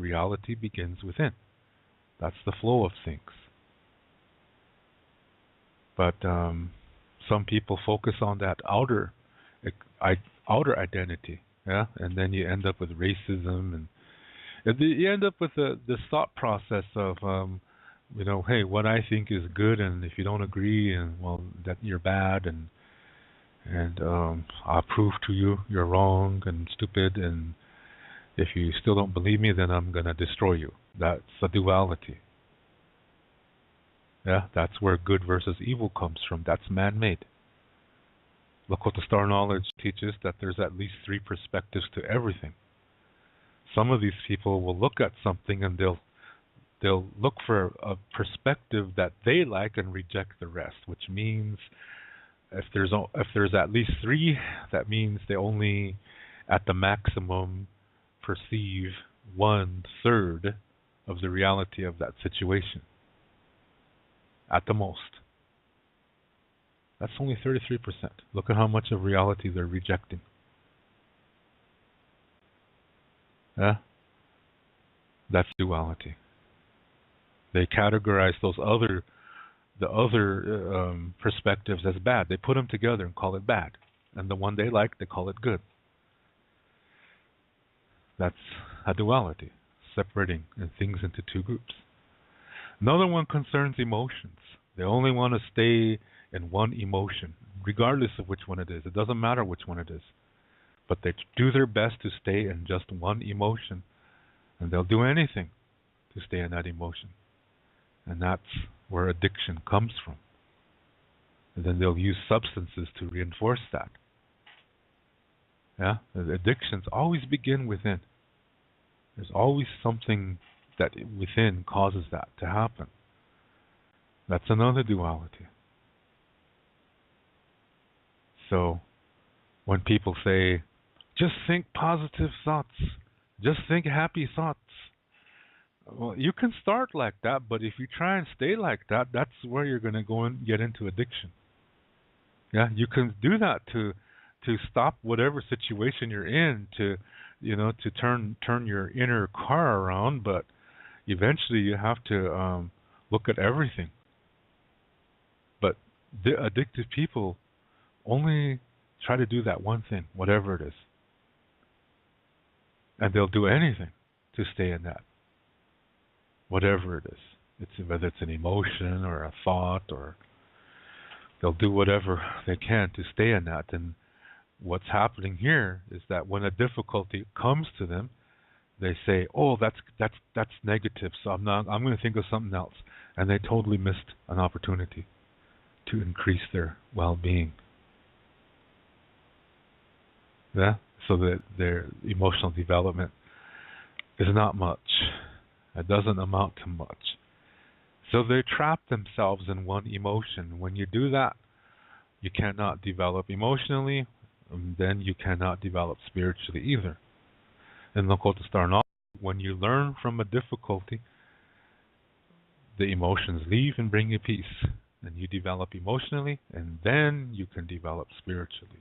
reality begins within. That's the flow of things. But some people focus on that outer identity, yeah, and then you end up with racism, and you end up with this thought process of, hey, what I think is good, and if you don't agree, and well, that you're bad, and I'll prove to you you're wrong and stupid, and if you still don't believe me, then I'm gonna destroy you. That's a duality. Yeah, that's where good versus evil comes from. That's man-made. Lakota Star Knowledge teaches that there's at least 3 perspectives to everything. Some of these people will look at something and they'll look for a perspective that they like and reject the rest, which means if there's at least 3, that means they only at the maximum perceive 1/3 of the reality of that situation. At the most. That's only 33%. Look at how much of reality they're rejecting. Yeah? That's duality. They categorize the other perspectives as bad. They put them together and call it bad. And the one they like, they call it good. That's a duality, separating things into 2 groups. Another one concerns emotions. They only want to stay in one emotion, regardless of which one it is. It doesn't matter which one it is. But they do their best to stay in just one emotion. And they'll do anything to stay in that emotion. And that's where addiction comes from. And then they'll use substances to reinforce that. Yeah? The addictions always begin within. There's always something that within causes that to happen. That's another duality. So, when people say, just think positive thoughts, just think happy thoughts, well, you can start like that, but if you try and stay like that, that's where you're going to go and get into addiction. Yeah, you can do that to stop whatever situation you're in, to turn your inner car around, but eventually you have to look at everything. But the addicted people only try to do that one thing, whatever it is. And they'll do anything to stay in that, whatever it is. Whether it's an emotion or a thought, or they'll do whatever they can to stay in that. And what's happening here is that when a difficulty comes to them, they say, "Oh, that's negative, so I'm going to think of something else," and they totally missed an opportunity to increase their well-being. Yeah, so that their emotional development is not much. It doesn't amount to much. So they trap themselves in one emotion. When you do that, you cannot develop emotionally, and then you cannot develop spiritually either. In Lakota Star Knowledge, when you learn from a difficulty, the emotions leave and bring you peace. And you develop emotionally, and then you can develop spiritually.